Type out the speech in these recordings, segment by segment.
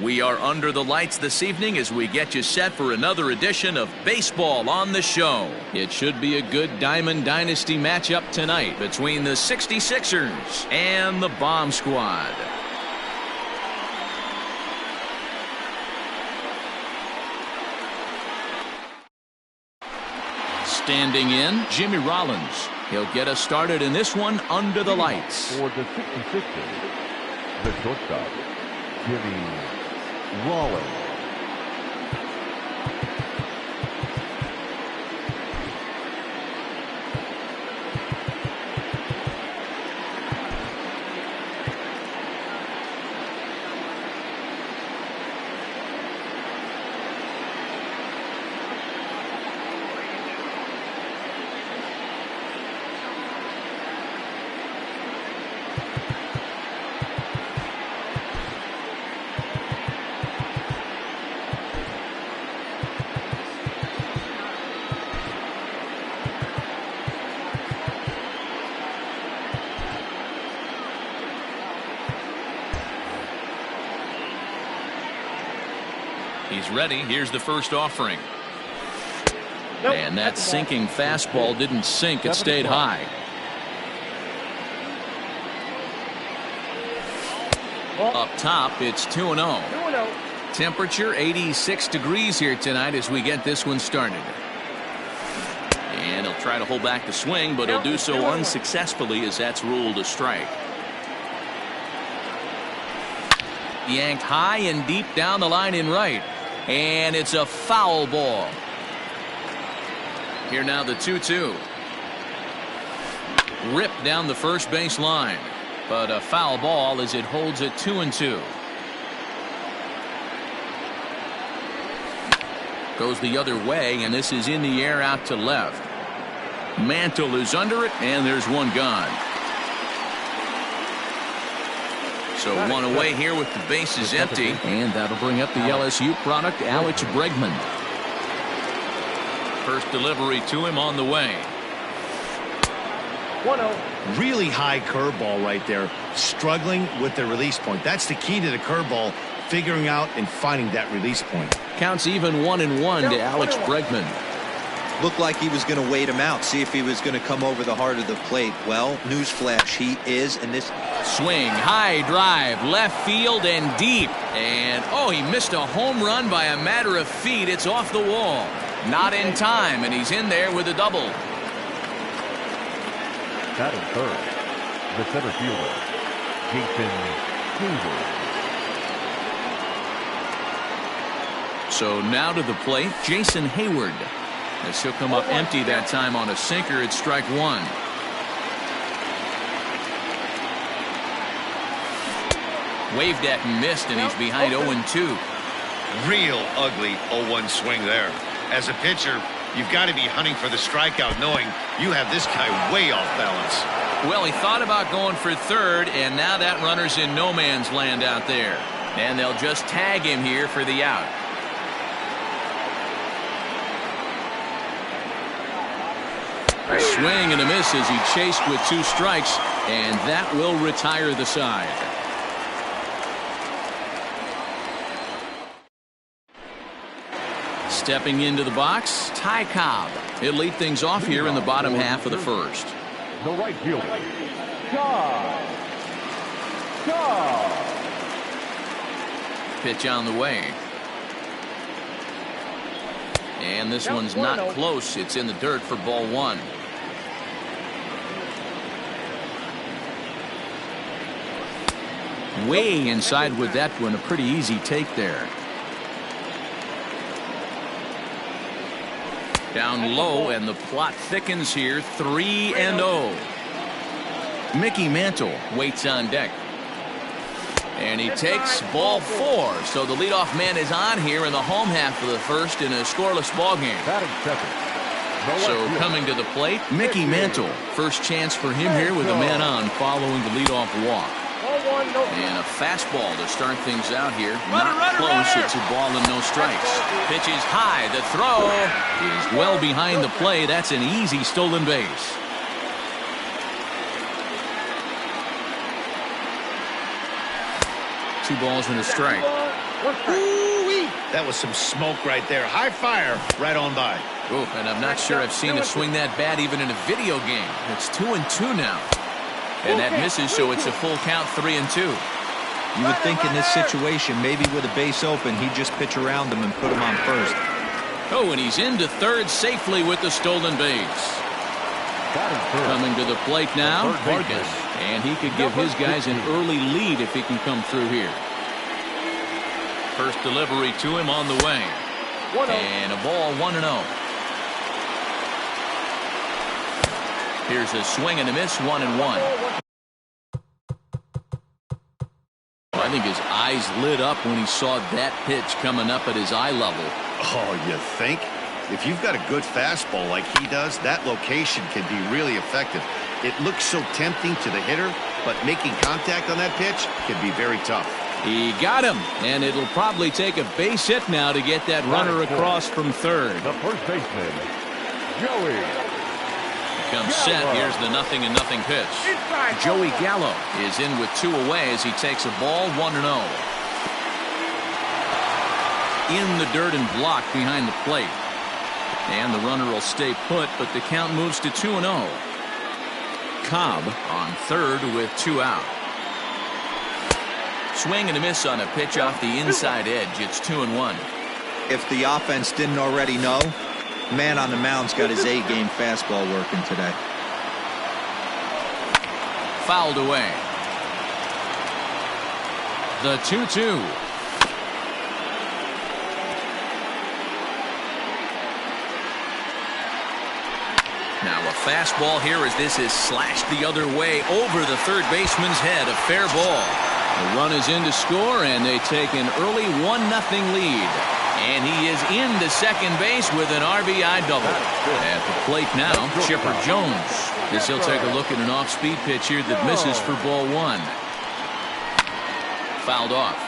We are under the lights this evening as we get you set for another edition of Baseball on the Show. It should be a good Diamond Dynasty matchup tonight between the 66ers and the Bomb Squad. Standing in, Jimmy Rollins. He'll get us started in this one under the lights. For the 66ers, the shortstop, Jimmy Rollins. He's ready. Here's the first offering. And that sinking fastball didn't sink. It stayed high. Up top, it's 2-0. Temperature 86 degrees here tonight as we get this one started. And he'll try to hold back the swing, but he'll do so unsuccessfully as that's ruled a strike. Yanked high and deep down the line in right. And it's a foul ball. Here now the 2-2. Ripped down the first base line. But a foul ball as it holds it 2-2. Goes the other way, and this is in the air out to left. Mantle is under it, and there's one gone. So one away here with the bases empty. And that'll bring up the LSU product, Alex Bregman. First delivery to him on the way. 1-0. Really high curveball right there. Struggling with the release point. That's the key to the curveball. Figuring out and finding that release point. Counts even 1-1 to Alex Bregman. Looked like he was going to wait him out, see if he was going to come over the heart of the plate. Well, newsflash, he is, and this swing, high drive, left field and deep. And oh, he missed a home run by a matter of feet. It's off the wall. Not in time, and he's in there with a double. Batting third, the center fielder, Jason Hayward. So now to the plate, Jason Hayward. As he'll come up empty that time on a sinker, it's strike one. Waved at and missed, and he's behind 0-2. Real ugly 0-1 swing there. As a pitcher, you've got to be hunting for the strikeout, knowing you have this guy way off balance. Well, he thought about going for third, and now that runner's in no man's land out there. And they'll just tag him here for the out. A swing and a miss as he chased with two strikes, and that will retire the side. Stepping into the box, Ty Cobb. He'll lead things off here in the bottom half of the first. The right fielder, Cobb. Pitch on the way. And this one's not close. It's in the dirt for ball one. Way inside with that one. A pretty easy take there. Down low, and the plot thickens here. 3-0. Mickey Mantle waits on deck. And he takes ball four. So the leadoff man is on here in the home half of the first in a scoreless ball game. So coming to the plate, Mickey Mantle. First chance for him here with a man on following the leadoff walk. And a fastball to start things out here. Not close. It's a ball and no strikes. Pitches high. The throw is well behind the play. That's an easy stolen base. Two balls and a strike. Ooh-wee. That was some smoke right there. High fire right on by. Ooh, and I'm not sure I've seen a swing that bad even in a video game. It's 2-2 now. And that misses, so it's a full count, 3-2. You would think in this situation, maybe with a base open, he'd just pitch around him and put him on first. Oh, and he's into third safely with the stolen base. Coming to the plate now, Vargas. And he could give his guys an early lead if he can come through here. First delivery to him on the way. And a ball, 1-0. Here's a swing and a miss, 1-1. I think his eyes lit up when he saw that pitch coming up at his eye level. Oh, you think? If you've got a good fastball like he does, that location can be really effective. It looks so tempting to the hitter, but making contact on that pitch can be very tough. He got him, and it'll probably take a base hit now to get that runner across from third. The first baseman, Joey. Comes set. Here's the 0-0 pitch. Joey Gallo is in with 2 away as he takes a ball, 1-0. In the dirt and blocked behind the plate. And the runner will stay put, but the count moves to 2-0. Cobb on third with 2 out. Swing and a miss on a pitch off the inside edge. It's 2-1. If the offense didn't already know, man on the mound's got his A-game fastball working today. Fouled away. The 2-2. Now a fastball here as this is slashed the other way over the third baseman's head. A fair ball. The run is in to score, and they take an early 1-0 lead. And he is into second base with an RBI double. At the plate now, Chipper Jones. As he'll take a look at an off-speed pitch here that misses for ball 1. Fouled off.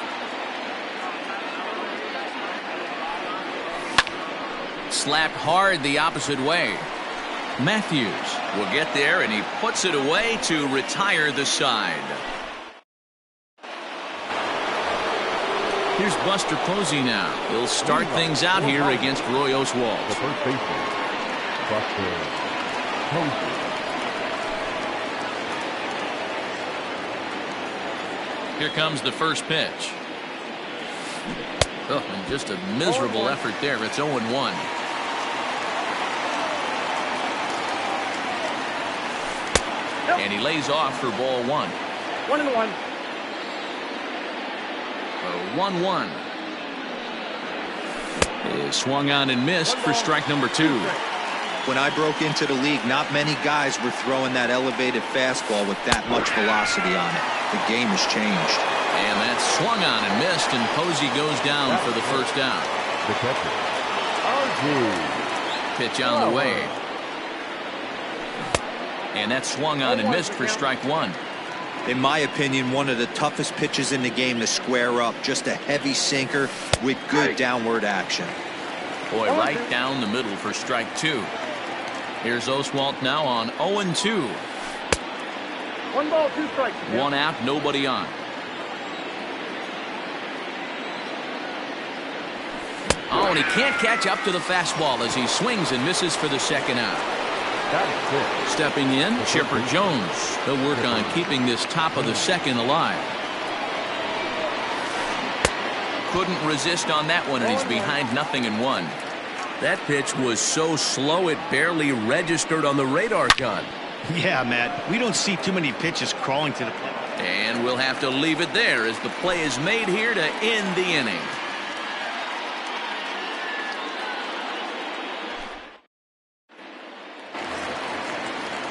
Slapped hard the opposite way. Matthews will get there, and he puts it away to retire the side. Here's Buster Posey now. He'll start things out here against Roy Oswalt. The first baseman, Buster Posey. Here comes the first pitch. Oh, and just a miserable effort there. It's 0-1. And he lays off for ball 1. 1-1. 1-1 is swung on and missed for strike number 2. When I broke into the league, not many guys were throwing that elevated fastball with that much velocity on it. The game has changed. And that's swung on and missed, and Posey goes down for the first out. The catcher, Archie. Pitch on the way. And that's swung on and missed for strike 1. In my opinion, one of the toughest pitches in the game to square up. Just a heavy sinker with good downward action. Boy, right down the middle for strike 2. Here's Oswalt now on 0-2. 1 ball, 2 strikes. 1 out, nobody on. Oh, and he can't catch up to the fastball as he swings and misses for the second out. Stepping in, Chipper Jones. He'll work on keeping this top of the second alive. Couldn't resist on that one, and he's behind 0-1. That pitch was so slow it barely registered on the radar gun. Yeah, Matt, we don't see too many pitches crawling to the plate. And we'll have to leave it there as the play is made here to end the inning.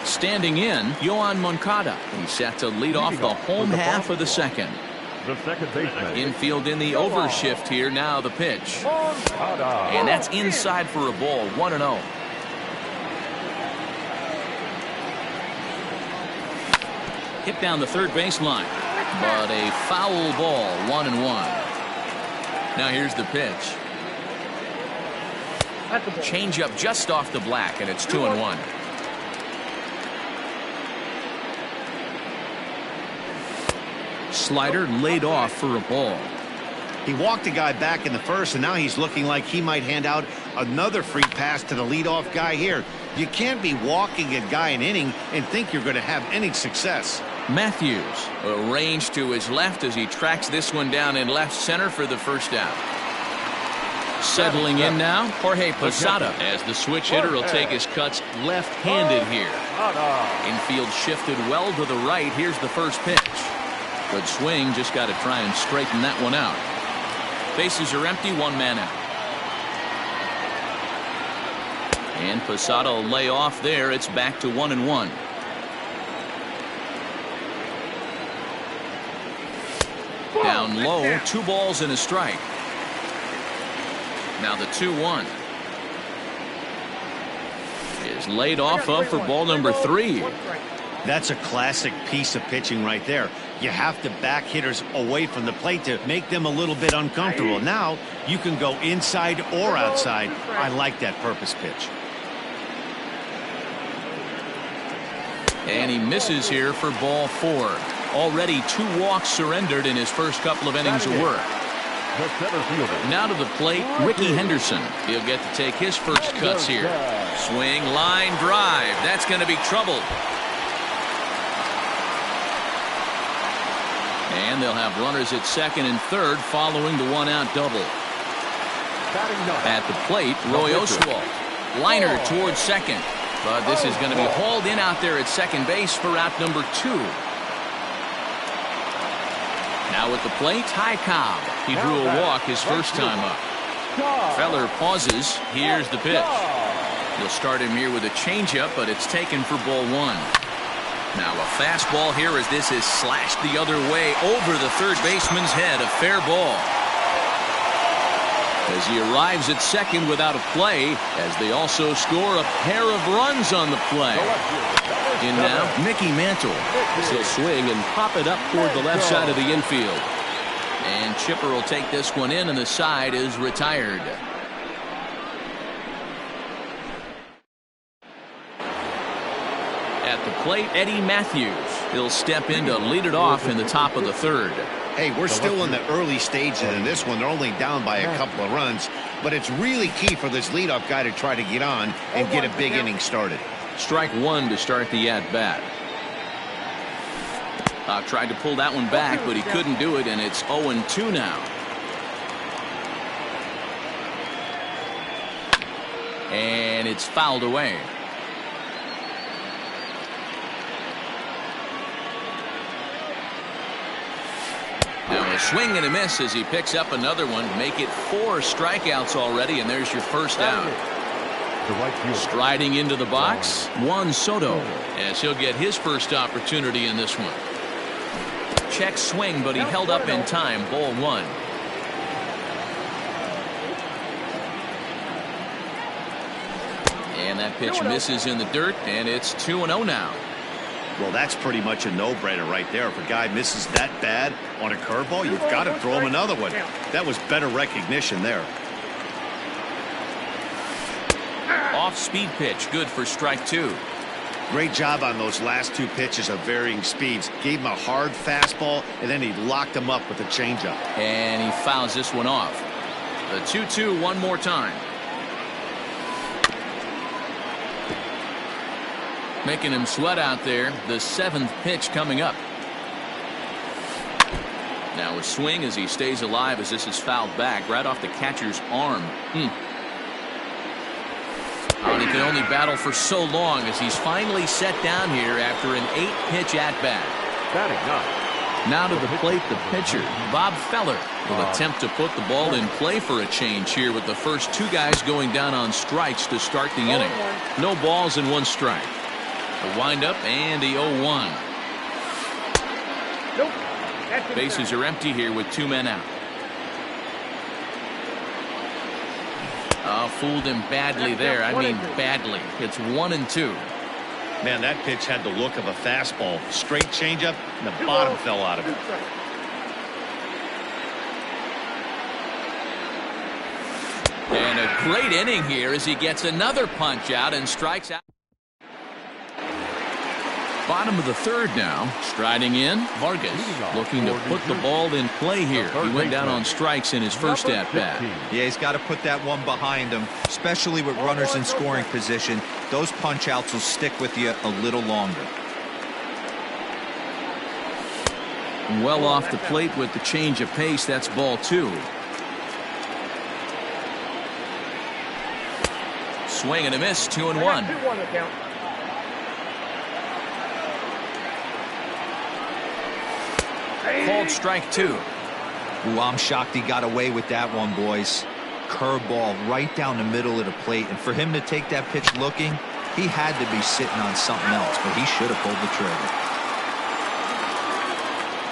Standing in, Yoan Moncada. He's set to lead off the home half of the second. The second baseman. Infield in the overshift here. Now the pitch. Moncada. And that's inside for a ball. 1-0. Hit down the third baseline. But a foul ball. 1-1. Now here's the pitch. Change up just off the black, and it's 2-1. Slider laid off for a ball. He walked a guy back in the first, and now he's looking like he might hand out another free pass to the leadoff guy here. You can't be walking a guy an inning and think you're going to have any success. Matthews arranged to his left as he tracks this one down in left center for the first out. Settling in now, Jorge Posada, as the switch hitter will take his cuts left-handed here. Infield shifted well to the right. Here's the first pitch. Good swing, just got to try and straighten that one out. Bases are empty, one man out. And Posada will lay off there. It's back to 1-1. Down low, 2 balls and a strike. Now the 2-1 is laid off of for ball number 3. That's a classic piece of pitching right there. You have to back hitters away from the plate to make them a little bit uncomfortable. Now you can go inside or outside. I like that purpose pitch. And he misses here for ball 4. Already 2 walks surrendered in his first couple of innings of work. Now to the plate, Ricky Henderson. He'll get to take his first cuts here. Swing, line drive. That's going to be trouble. And they'll have runners at second and third following the 1-out double. At the plate, Roy Oswalt. Liner towards second. But this is going to be hauled in out there at second base for out number 2. Now at the plate, Ty Cobb. He drew a walk his first time up. Feller pauses. Here's the pitch. He'll start him here with a changeup, but it's taken for ball 1. Now a fastball here as this is slashed the other way over the third baseman's head. A fair ball. As he arrives at second without a play, as they also score a pair of runs on the play. In now, Mickey Mantle. He'll swing and pop it up toward the left side of the infield. And Chipper will take this one in, and the side is retired. At the plate, Eddie Matthews. He'll step in to lead it off in the top of the third. Hey, we're still in the early stages in this one. They're only down by a couple of runs, but it's really key for this leadoff guy to try to get on and get a big inning started. Strike 1 to start the at-bat. Tried to pull that one back, but he couldn't do it, and it's 0-2 now. And it's fouled away. Now a swing and a miss as he picks up another one. Make it 4 strikeouts already, and there's your first out. Striding into the box, Juan Soto, as he'll get his first opportunity in this one. Check swing, but he held up in time. Ball 1. And that pitch misses in the dirt, and it's 2-0 now. Well, that's pretty much a no-brainer right there. If a guy misses that bad on a curveball, you've got to throw him another one. That was better recognition there. Off-speed pitch, good for strike 2. Great job on those last 2 pitches of varying speeds. Gave him a hard fastball, and then he locked him up with a changeup. And he fouls this one off. The 2-2 one more time. Making him sweat out there. The 7th pitch coming up. Now a swing as he stays alive as this is fouled back right off the catcher's arm. And he can only battle for so long as he's finally set down here after an 8-pitch at-bat. Now to the plate, the pitcher, Bob Feller, will attempt to put the ball in play for a change here with the first 2 guys going down on strikes to start the inning. No balls and 1 strike. A windup and the 0-1. Bases are empty here with 2 men out. Fooled him badly there. I mean badly. It's 1-2. Man, that pitch had the look of a fastball. Straight changeup, and the bottom fell out of it. And a great inning here as he gets another punch out and strikes out. Bottom of the third now. Striding in, Vargas looking to put the ball in play here. He went down on strikes in his first at-bat. Yeah, he's got to put that one behind him, especially with runners in scoring position. Those punch-outs will stick with you a little longer. Well off the plate with the change of pace. That's ball 2. Swing and a miss, 2-1. 2-1 the count. Called strike 2. Ooh, I'm shocked he got away with that one, boys. Curveball right down the middle of the plate, and for him to take that pitch looking, he had to be sitting on something else, but he should have pulled the trigger.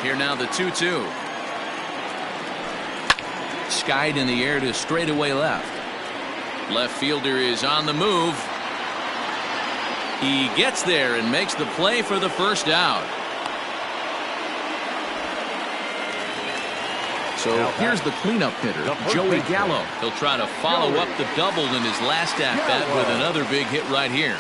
Here now the 2-2. Skied in the air to straightaway left. Left fielder is on the move. He gets there and makes the play for the first out. So here's the cleanup hitter, Joey Gallo. He'll try to follow up the double in his last at-bat with another big hit right here.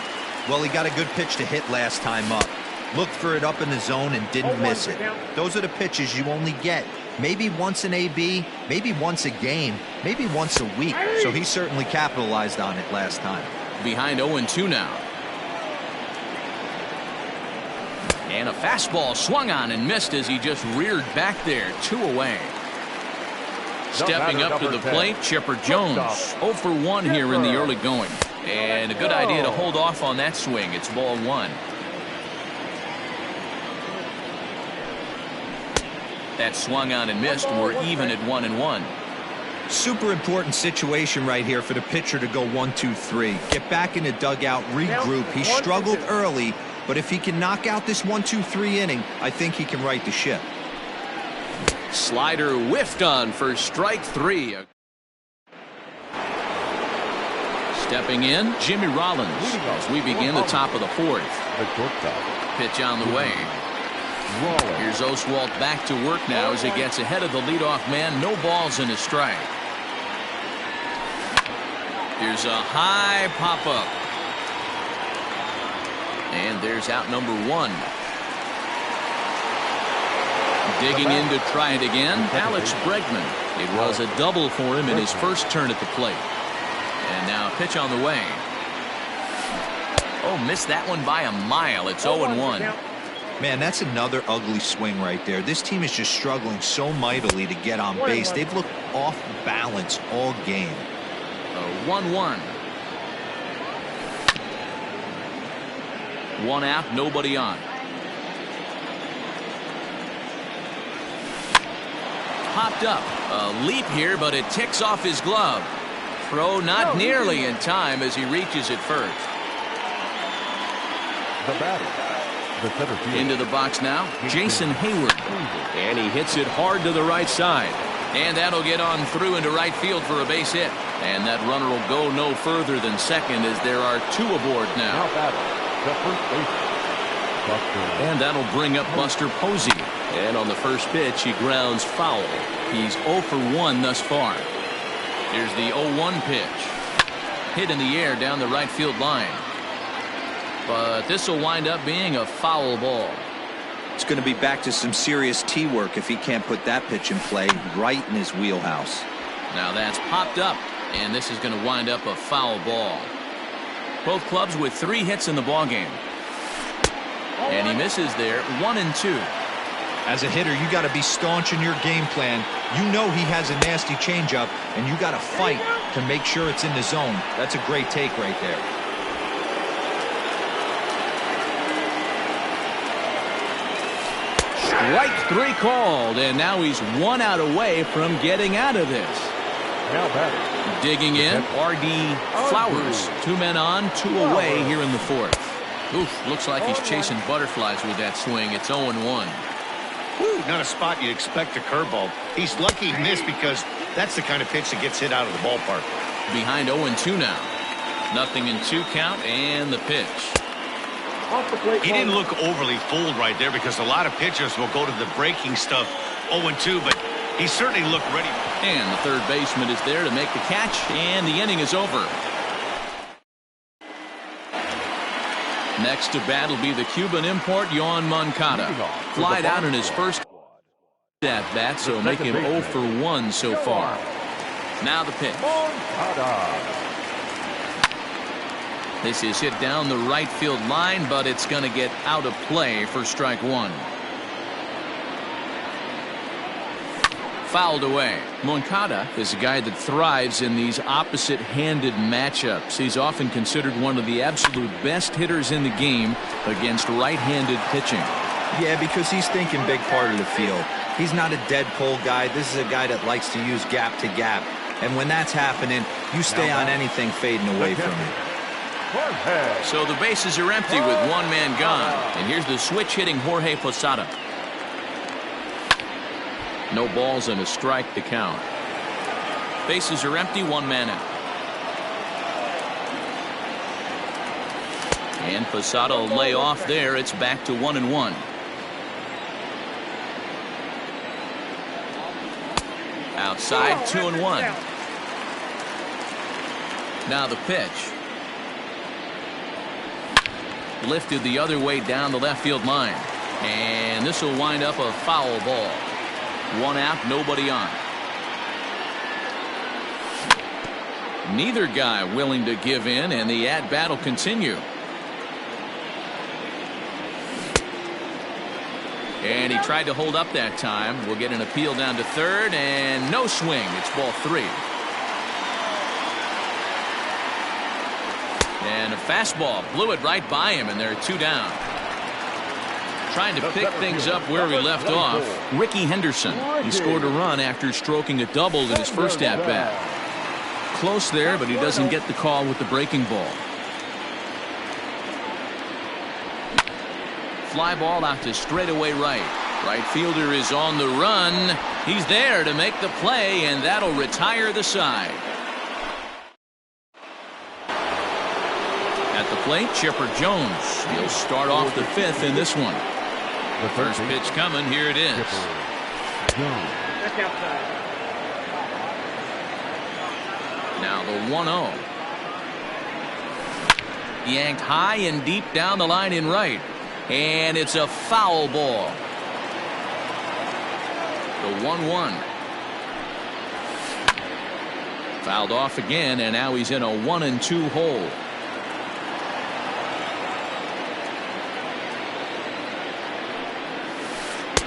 Well, he got a good pitch to hit last time up. Looked for it up in the zone and didn't miss it. Those are the pitches you only get maybe once an AB, maybe once a game, maybe once a week. So he certainly capitalized on it last time. Behind 0-2 now. And a fastball swung on and missed as he just reared back there. 2 away. Stepping up to the plate, Chipper Jones. 0 for 1 here in the early going. And a good idea to hold off on that swing. It's ball 1. That swung on and missed. We're even at 1-1. Super important situation right here for the pitcher to go 1-2-3. Get back in the dugout, regroup. He struggled early, but if he can knock out this 1-2-3 inning, I think he can right the ship. Slider whiffed on for strike 3. Stepping in, Jimmy Rollins as we begin the top of the 4th. Pitch on the way. Here's Oswalt back to work now as he gets ahead of the leadoff man. No balls in his strike. Here's a high pop-up. And there's out number 1. Digging in to try it again, Alex Bregman. It was a double for him in his first turn at the plate. And now a pitch on the way. Oh, missed that one by a mile. It's 0-1. Man, that's another ugly swing right there. This team is just struggling so mightily to get on base. They've looked off balance all game. 1-1. 1 out, nobody on. Popped up. A leap here, but it ticks off his glove. Throw not nearly in time as he reaches it first. The batter, the center fielder. Into the box now, Jason Hayward. And he hits it hard to the right side. And that'll get on through into right field for a base hit. And that runner will go no further than second as there are 2 aboard now. Now batter, the first baseman, Buster. And that'll bring up Buster Posey. And on the first pitch, he grounds foul. He's 0 for 1 thus far. Here's the 0-1 pitch. Hit in the air down the right field line. But this will wind up being a foul ball. It's going to be back to some serious tee work if he can't put that pitch in play right in his wheelhouse. Now that's popped up, and this is going to wind up a foul ball. Both clubs with 3 hits in the ballgame. And he misses there, 1-2. As a hitter, you got to be staunch in your game plan. You know he has a nasty changeup, and you got to fight to make sure it's in the zone. That's a great take right there. Strike 3 called, and now he's 1 out away from getting out of this. Now batter. Digging in, R.D. Flowers. 2 men on, 2 away here in the 4th. Oof, looks like he's chasing butterflies with that swing. It's 0-1. Whew, not a spot you'd expect a curveball. He's lucky he missed because that's the kind of pitch that gets hit out of the ballpark. Behind 0-2 now. 0-2 count and the pitch. He didn't look overly fooled right there because a lot of pitchers will go to the breaking stuff 0-2, but he certainly looked ready. And the third baseman is there to make the catch, and the inning is over. Next to bat will be the Cuban import, Yoan Moncada. Flied out in his first at bat, so make him 0 for 1 so far. Now the pitch. This is hit down the right field line, but it's going to get out of play for strike one. Fouled away. Moncada is a guy that thrives in these opposite-handed matchups. He's often considered one of the absolute best hitters in the game against right-handed pitching. Yeah, because he's thinking big part of the field. He's not a dead pull guy. This is a guy that likes to use gap to gap. And when that's happening, you stay on anything fading away from it. So the bases are empty with one man gone. And here's the switch hitting Jorge Posada. No balls and a strike to count. Bases are empty, one man out. And Posada will lay off there. It's back to 1-1. Outside, 2-1. Now the pitch. Lifted the other way down the left field line. And this will wind up a foul ball. One out, nobody on. Neither guy willing to give in, and the at-bat will continue. And he tried to hold up that time. We'll get an appeal down to third, and no swing. It's ball 3. And a fastball blew it right by him, and there are 2 down. Trying to pick things up where we left off, Ricky Henderson. He scored a run after stroking a double in his first at-bat. Close there, but he doesn't get the call with the breaking ball. Fly ball out to straightaway right. Right fielder is on the run. He's there to make the play, and that'll retire the side. At the plate, Chipper Jones. He'll start off the 5th in this one. The first pitch coming. Here it is. Now the 1-0. Yanked high and deep down the line in right. And it's a foul ball. The 1-1. Fouled off again, and now he's in a 1-2 hole.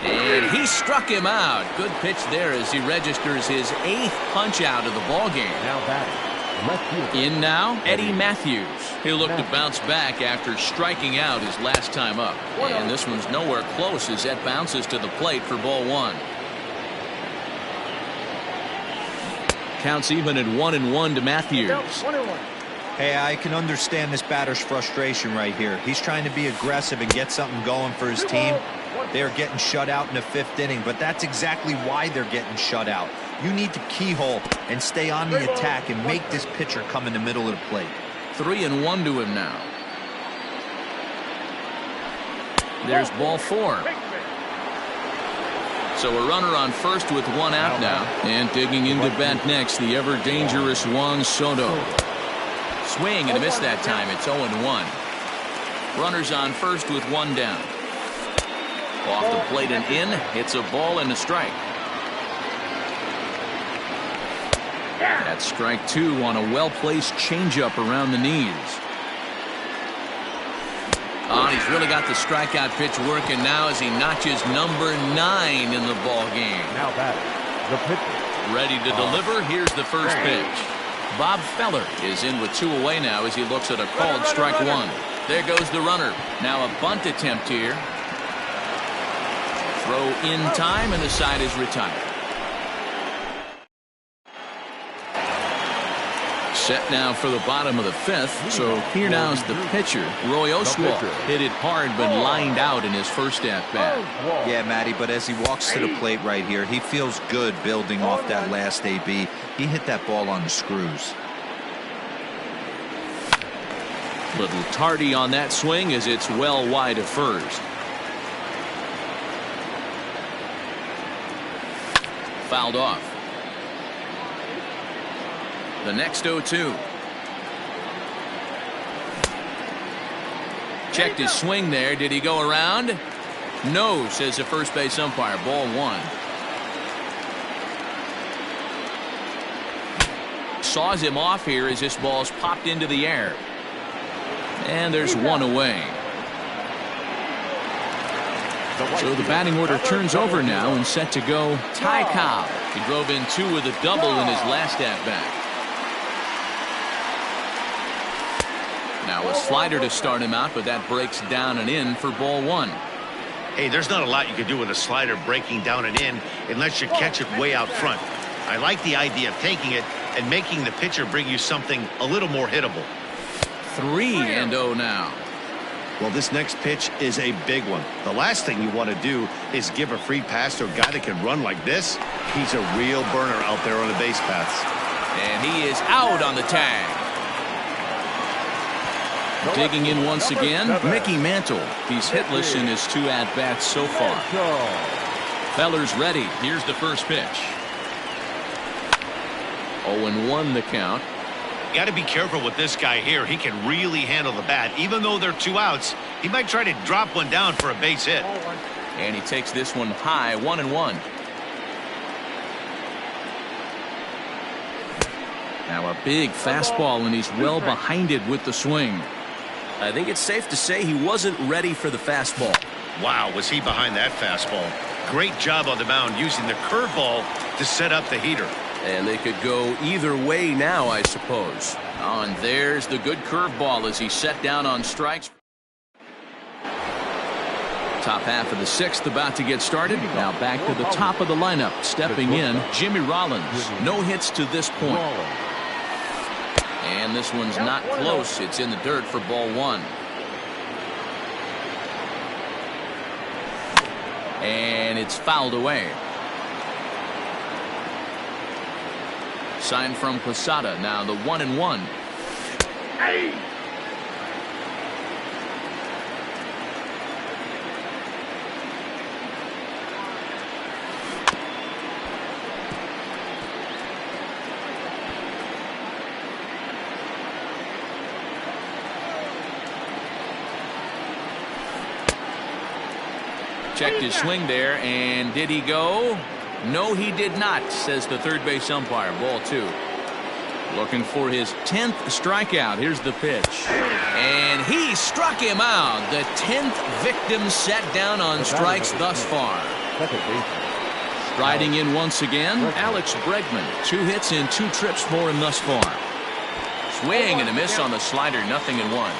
And he struck him out. Good pitch there as he registers his 8th punch out of the ball game. Now batting. In now, Eddie Matthews. He'll look to bounce back after striking out his last time up. And this one's nowhere close as that bounces to the plate for ball 1. Counts even at 1-1 to Matthews. Hey, I can understand this batter's frustration right here. He's trying to be aggressive and get something going for his team. They're getting shut out in the 5th inning, but that's exactly why they're getting shut out. You need to keyhole and stay on the attack and make this pitcher come in the middle of the plate. 3-1 to him now. There's ball 4. So a runner on first with 1 out now. And digging into bat next, the ever-dangerous Juan Soto. Swing and a miss that time. It's 0-1. Runners on first with 1 down. Off the plate and in. It's a ball and a strike. That's strike 2 on a well-placed changeup around the knees. Oh, and he's really got the strikeout pitch working now as he notches number 9 in the ball game. Now batting. The pitcher. Ready to deliver. Here's the first pitch. Bob Feller is in with 2 away now as he looks at a called strike 1. There goes the runner. Now a bunt attempt here. Throw in time, and the side is retired. Set now for the bottom of the 5th. So here now is the pitcher, Roy Oswalt. Hit it hard, but lined out in his first at-bat. Yeah, Matty, but as he walks to the plate right here, he feels good building off that last AB. He hit that ball on the screws. Little tardy on that swing as it's well wide of first. Fouled off. The next 0-2. Checked his swing there. Did he go around? No, says the first base umpire. Ball one. Saws him off here as this ball's popped into the air. And there's one away. So the batting order turns over now and set to go Ty Cobb. He drove in 2 with a double in his last at-bat. Now a slider to start him out, but that breaks down and in for ball one. Hey, there's not a lot you can do with a slider breaking down and in unless you catch it way out front. I like the idea of taking it and making the pitcher bring you something a little more hittable. 3-0 now. Well, this next pitch is a big one. The last thing you want to do is give a free pass to a guy that can run like this. He's a real burner out there on the base paths. And he is out on the tag. Digging in once again, Mickey Mantle. He's hitless in his 2 at-bats so far. Feller's ready. Here's the first pitch. 0-1 the count. Got to be careful with this guy here. He can really handle the bat. Even though they're 2 outs, he might try to drop one down for a base hit. And he takes this one high, 1-1. Now a big fastball, and he's well behind it with the swing. I think it's safe to say he wasn't ready for the fastball. Wow, was he behind that fastball. Great job on the mound using the curveball to set up the heater. And they could go either way now, I suppose. Oh, and there's the good curveball as he set down on strikes. Top half of the 6th about to get started. Now back to the top of the lineup. Stepping in, Jimmy Rollins. No hits to this point. And this one's not close. It's in the dirt for ball one. And it's fouled away. Sign from Posada. Now the 1-1. Hey! Checked his swing there, and did he go? No, he did not, says the third base umpire. Ball 2. Looking for his 10th strikeout. Here's the pitch. And he struck him out. The 10th victim set down on strikes thus far. Striding in once again, Alex Bregman. 2 hits and 2 trips for him thus far. Swing and a miss on the slider. 0-1.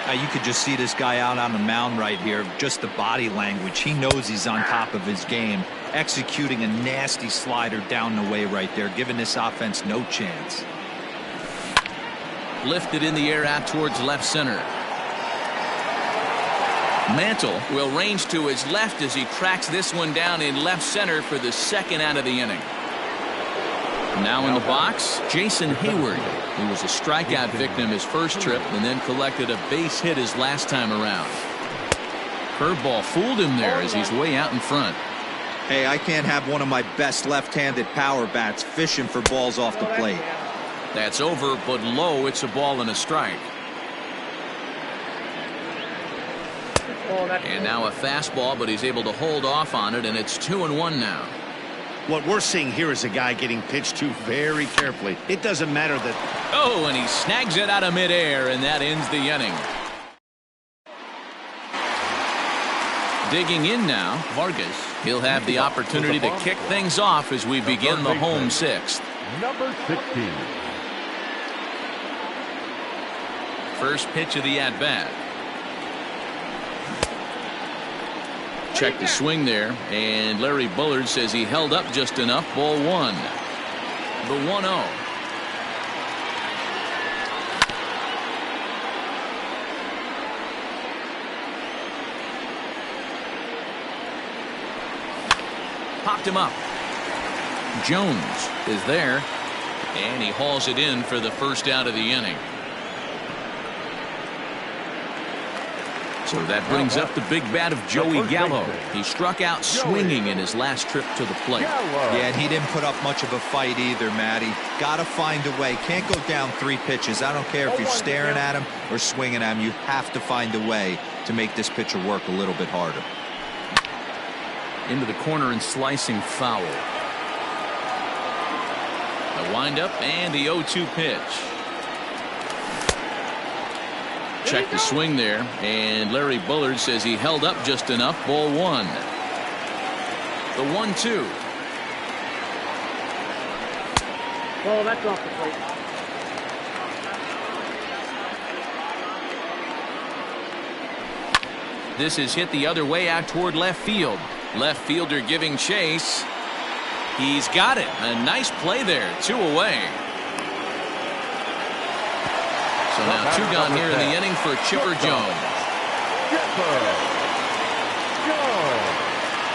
You could just see this guy out on the mound right here. Just the body language. He knows he's on top of his game. Executing a nasty slider down the way right there, giving this offense no chance. Lifted in the air out towards left center. Mantle will range to his left as he tracks this one down in left center for the 2nd out of the inning. Now in the box, Jason Hayward. He was a strikeout victim his first trip and then collected a base hit his last time around. Curveball fooled him there as he's way out in front. Hey, I can't have one of my best left-handed power bats fishing for balls off the plate. That's over, but low. It's a ball and a strike. And now a fastball, but he's able to hold off on it, and it's 2-1 now. What we're seeing here is a guy getting pitched to very carefully. It doesn't matter that... Oh, and he snags it out of midair, and that ends the inning. Digging in now, Vargas. He'll have the opportunity to kick things off as we begin the home 6th. Number 16. First pitch of the at-bat. Check the swing there, and Larry Bullard says he held up just enough. Ball 1. The 1-0. Popped him up. Jones is there, and he hauls it in for the first out of the inning. So that brings up the big bat of Joey Gallo. He struck out swinging in his last trip to the plate. Yeah, and he didn't put up much of a fight either, Matty. Got to find a way. Can't go down 3 pitches. I don't care if you're staring at him or swinging at him. You have to find a way to make this pitcher work a little bit harder. Into the corner and slicing foul. The windup and the 0-2 pitch. Check the swing there, and Larry Bullard says he held up just enough. Ball 1. The 1-2. Oh, that's off the plate. This is hit the other way out toward left field. Left fielder giving chase. He's got it. A nice play there. 2 away. So now 2 gone here in the inning for Chipper Jones.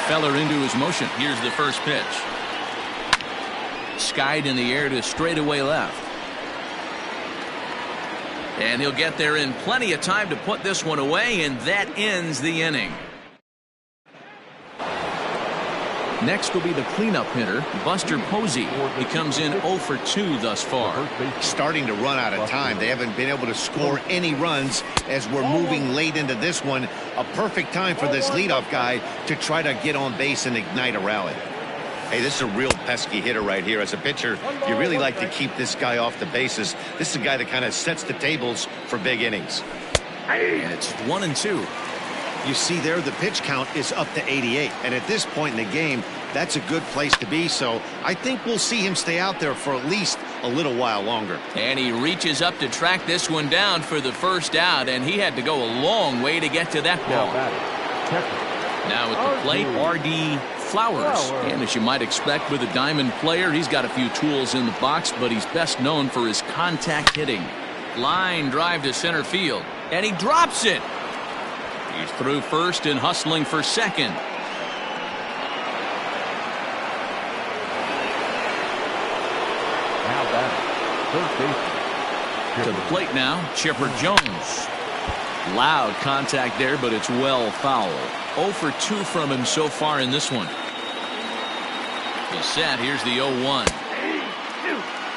Feller into his motion. Here's the first pitch. Skied in the air to straightaway left. And he'll get there in plenty of time to put this one away, and that ends the inning. Next will be the cleanup hitter, Buster Posey. He comes in 0 for 2 thus far. Starting to run out of time. They haven't been able to score any runs as we're moving late into this one. A perfect time for this leadoff guy to try to get on base and ignite a rally. Hey, this is a real pesky hitter right here. As a pitcher, you really like to keep this guy off the bases. This is a guy that kind of sets the tables for big innings. And it's 1-2. You see there, the pitch count is up to 88. And at this point in the game, that's a good place to be. So I think we'll see him stay out there for at least a little while longer. And he reaches up to track this one down for the first out, and he had to go a long way to get to that ball. Now at the plate, R.D. Flowers. And as you might expect with a diamond player, he's got a few tools in the box, but he's best known for his contact hitting. Line drive to center field, and he drops it. He's through first and hustling for second. Now batting, To the plate now, Chipper Jones. Loud contact there, but it's well foul. 0 for 2 from him so far in this one. He's set. Here's the 0-1.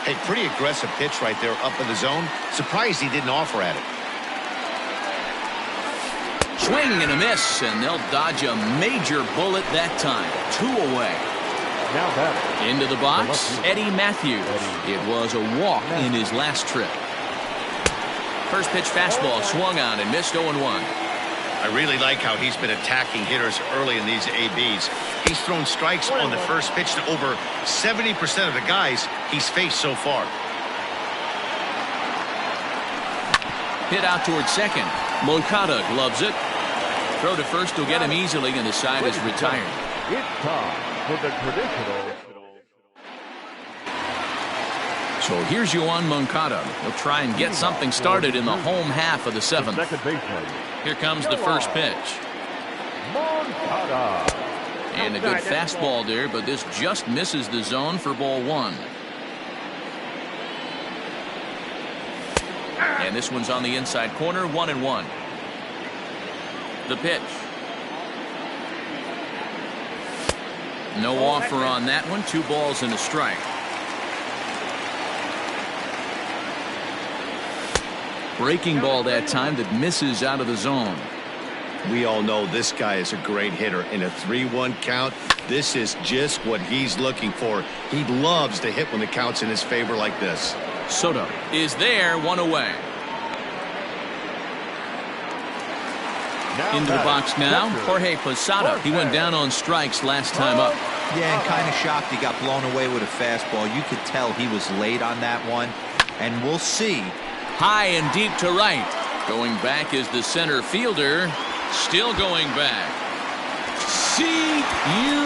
Hey, pretty aggressive pitch right there up in the zone. Surprised he didn't offer at it. Swing and a miss, and they'll dodge a major bullet that time. 2 away. now batting, Into the box, Eddie Matthews. It was a walk in his last trip. First pitch fastball swung on and missed 0-1. I really like how he's been attacking hitters early in these ABs. He's thrown strikes on the first pitch to over 70% of the guys he's faced so far. Hit out towards second. Moncada gloves it. Throw to first will get him easily, and the side is retired. it's time for the traditional. So here's Yoan Moncada. He'll try and get something started in the home half of the 7th. Second baseman, Here comes the first pitch. Moncada. And a good fastball there, but this just misses the zone for ball 1. And this one's on the inside corner, 1-1. The pitch. No offer on that one. 2 balls and a strike. Breaking ball that time that misses out of the zone. We all know this guy is a great hitter. In a 3-1 count, this is just what he's looking for. He loves to hit when the count's in his favor like this. Soto is there, 1 away. Now Into the batting, box now, catcher, Jorge Posada. He went down on strikes last time up. Yeah, and kind of shocked he got blown away with a fastball. You could tell he was late on that one. And we'll see. High and deep to right. Going back is the center fielder. Still going back. See you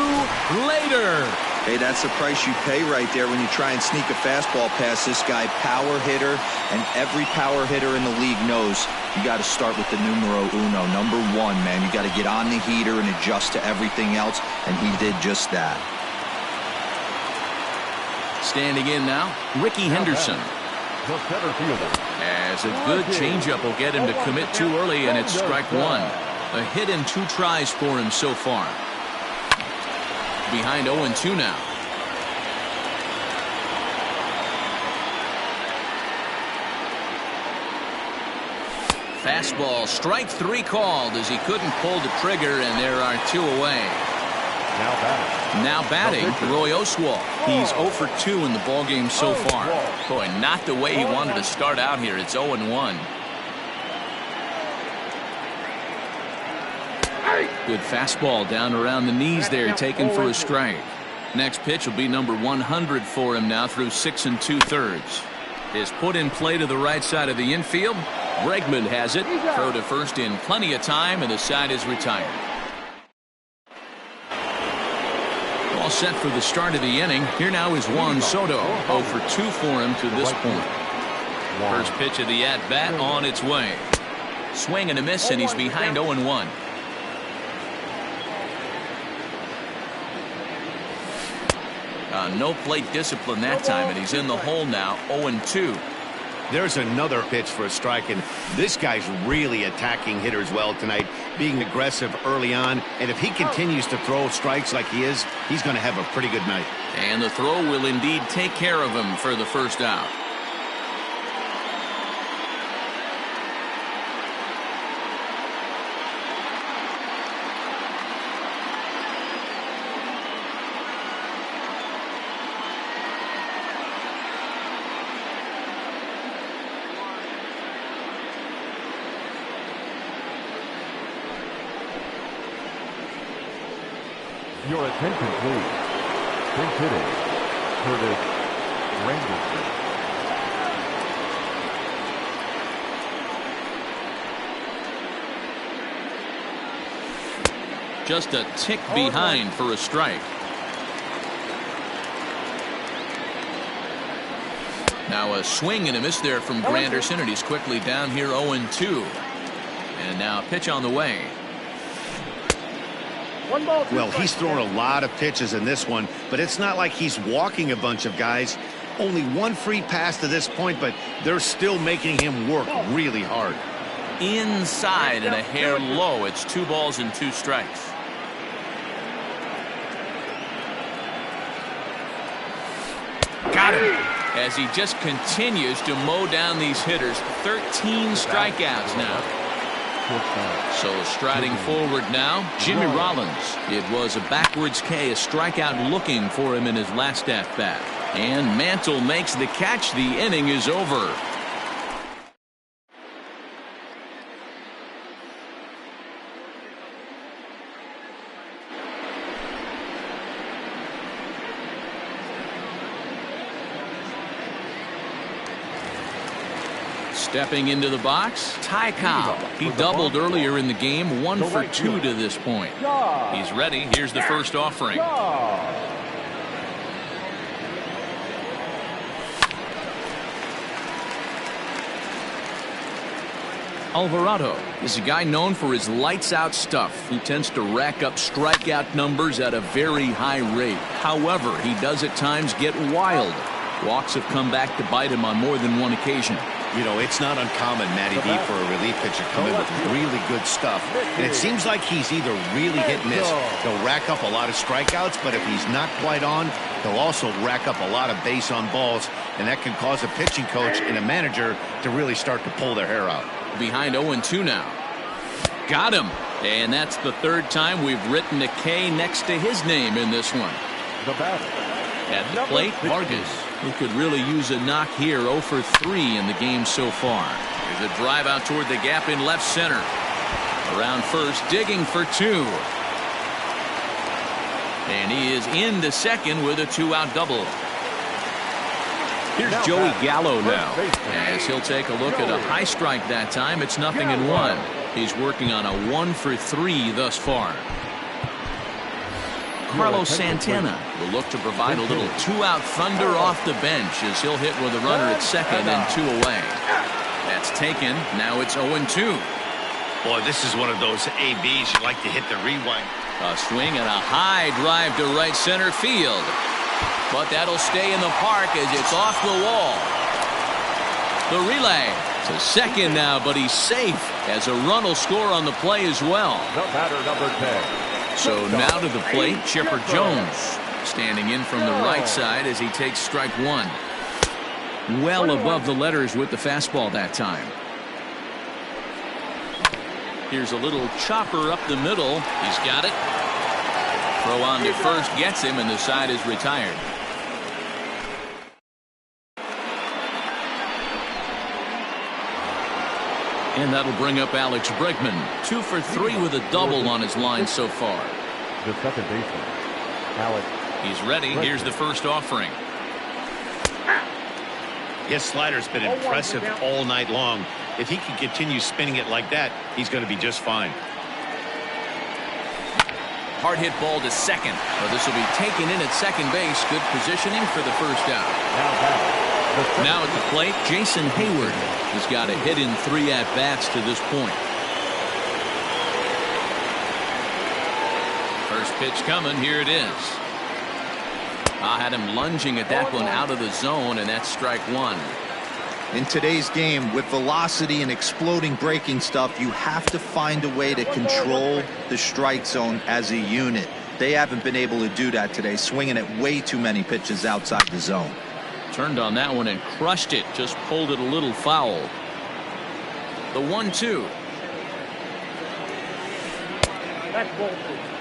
later. Hey, that's the price you pay right there when you try and sneak a fastball past this guy. Power hitter, and every power hitter in the league knows you got to start with the numero uno, number 1, man. You got to get on the heater and adjust to everything else, and he did just that. Standing in now, Ricky Henderson. The center fielder. As a good changeup will get him to commit too early, and it's strike one. A hit in 2 tries for him so far. Behind 0-2 now. Fastball, strike 3 called as he couldn't pull the trigger, and there are 2 away. Now batting. Roy Oswalt. He's 0 for 2 in the ballgame so far. Boy, not the way he wanted to start out here. It's 0-1. Good fastball down around the knees there, taken for a strike. Next pitch will be number 100 for him now through 6 2/3. Is put in play to the right side of the infield. Bregman has it. Throw to first in plenty of time, and the side is retired. All set for the start of the inning. Here now is Juan Soto. 0 for 2 for him to this point. First pitch of the at-bat on its way. Swing and a miss, and he's behind 0-1. No plate discipline that time, and he's in the hole now. 0-2. There's another pitch for a strike, and this guy's really attacking hitters well tonight, being aggressive early on, and if he continues to throw strikes like he is, he's going to have a pretty good night. And the throw will indeed take care of him for the first out. Your attention, please. Pinch hitting, Curtis Granderson. Just a tick behind for a strike. Now a swing and a miss there from Granderson, and he's quickly down here 0-2. And now a pitch on the way. Well, he's thrown a lot of pitches in this one, but it's not like he's walking a bunch of guys. Only 1 free pass to this point, but they're still making him work really hard. Inside and a hair low. It's 2 balls and 2 strikes. Got him. As he just continues to mow down these hitters. 13 strikeouts now. So striding forward now, Jimmy Rollins. It was a backwards K, a strikeout looking for him in his last at-bat. And Mantle makes the catch. The inning is over. Stepping into the box, Ty Cobb. He doubled earlier in the game, 1 for 2 to this point. He's ready. Here's the first offering. Alvarado is a guy known for his lights-out stuff. He tends to rack up strikeout numbers at a very high rate. However, he does at times get wild. Walks have come back to bite him on more than one occasion. You know, it's not uncommon, Matty D, for a relief pitcher to come in with really good stuff. And it seems like he's either really hit and miss. He'll rack up a lot of strikeouts, but if he's not quite on, he'll also rack up a lot of base on balls. And that can cause a pitching coach and a manager to really start to pull their hair out. Behind 0-2 now. Got him. And that's the 3rd time we've written a K next to his name in this one. The batter. At the plate, Vargas, who could really use a knock here. 0 for 3 in the game so far. Here's a drive out toward the gap in left center. Around first, digging for 2. And he is into second with a 2-out double. Here's Joey Gallo now, as he'll take a look at a high strike that time. It's 0-1. He's working on a 1 for 3 thus far. Carlos Santana will look to provide a little 2-out thunder off the bench as he'll hit with a runner at second and 2 away. That's taken. Now it's 0-2. Boy, this is one of those ABs you like to hit the rewind. A swing and a high drive to right center field. But that'll stay in the park as it's off the wall. The relay to second now, but he's safe as a run will score on the play as well. The batter, number 10. So now to the plate, Chipper Jones standing in from the right side as he takes strike one. Well above the letters with the fastball that time. Here's a little chopper up the middle. He's got it. Throw on to first gets him, and the side is retired. And that'll bring up Alex Bregman. 2 for 3 with a double on his line so far. The second baseman, Alex. He's ready. Here's the first offering. His slider's been impressive all night long. If he can continue spinning it like that, he's going to be just fine. Hard hit ball to second. Well, this will be taken in at second base. Good positioning for the first out. Now at the plate, Jason Hayward has got a hit in 3 at-bats to this point. First pitch coming. Here it is. I had him lunging at that one out of the zone, and that's strike one. In today's game, with velocity and exploding breaking stuff, you have to find a way to control the strike zone as a unit. They haven't been able to do that today, swinging at way too many pitches outside the zone. Turned on that one and crushed it. Just pulled it a little foul. The 1-2.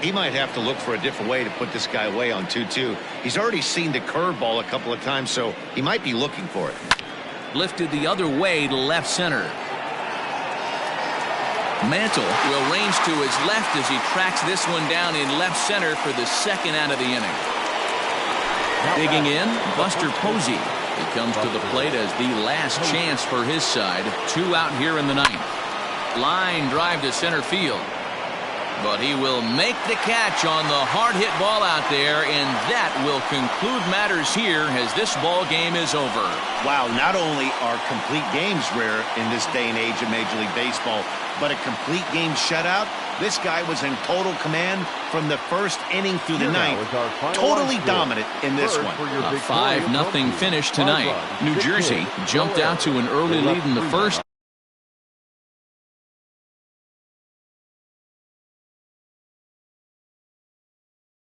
He might have to look for a different way to put this guy away on 2-2. He's already seen the curveball a couple of times, so he might be looking for it. Lifted the other way to left center. Mantle will range to his left as he tracks this one down in left center for the second out of the inning. Digging in, Buster Posey. He comes to the plate as the last chance for his side. 2 out here in the ninth. Line drive to center field. But he will make the catch on the hard hit ball out there, and that will conclude matters here as this ball game is over. Wow, not only are complete games rare in this day and age of Major League Baseball, but a complete game shutout. This guy was in total command from the first inning through the ninth. Totally dominant in this one. A 5-0 finish tonight. New Jersey jumped out to an early lead in the first.